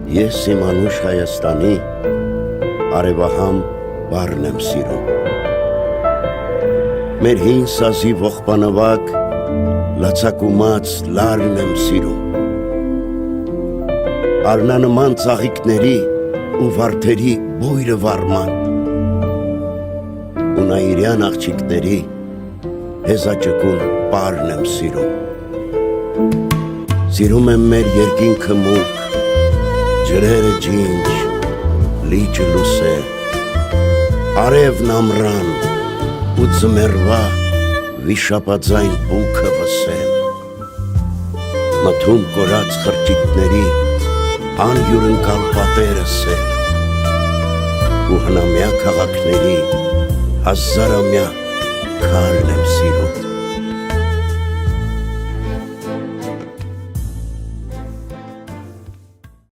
Ես իմ անուշ Հայաստանի արևահամ բառն եմ սիրում։ Մեր հին սազի ողբանավակ լացակումած լարն եմ սիրում։ Արնանման ծաղիկների ու վարդերի բույրը վարման ու նայիրյան աղջիկների հեզաճկուն պարն եմ սիրում։ Սիրում եմ մեր երկինքը մուկ, ջրերը ջինջ, լիճը լուսեր, արևն ամռան ու ձմեռվա վիշապաձայն բուքը վսել։ Մթում կորած խրճիթների անհյուրընկալ պատերը սել ու հնամյա քաղաքների հազարամյա քարն եմ սիրում։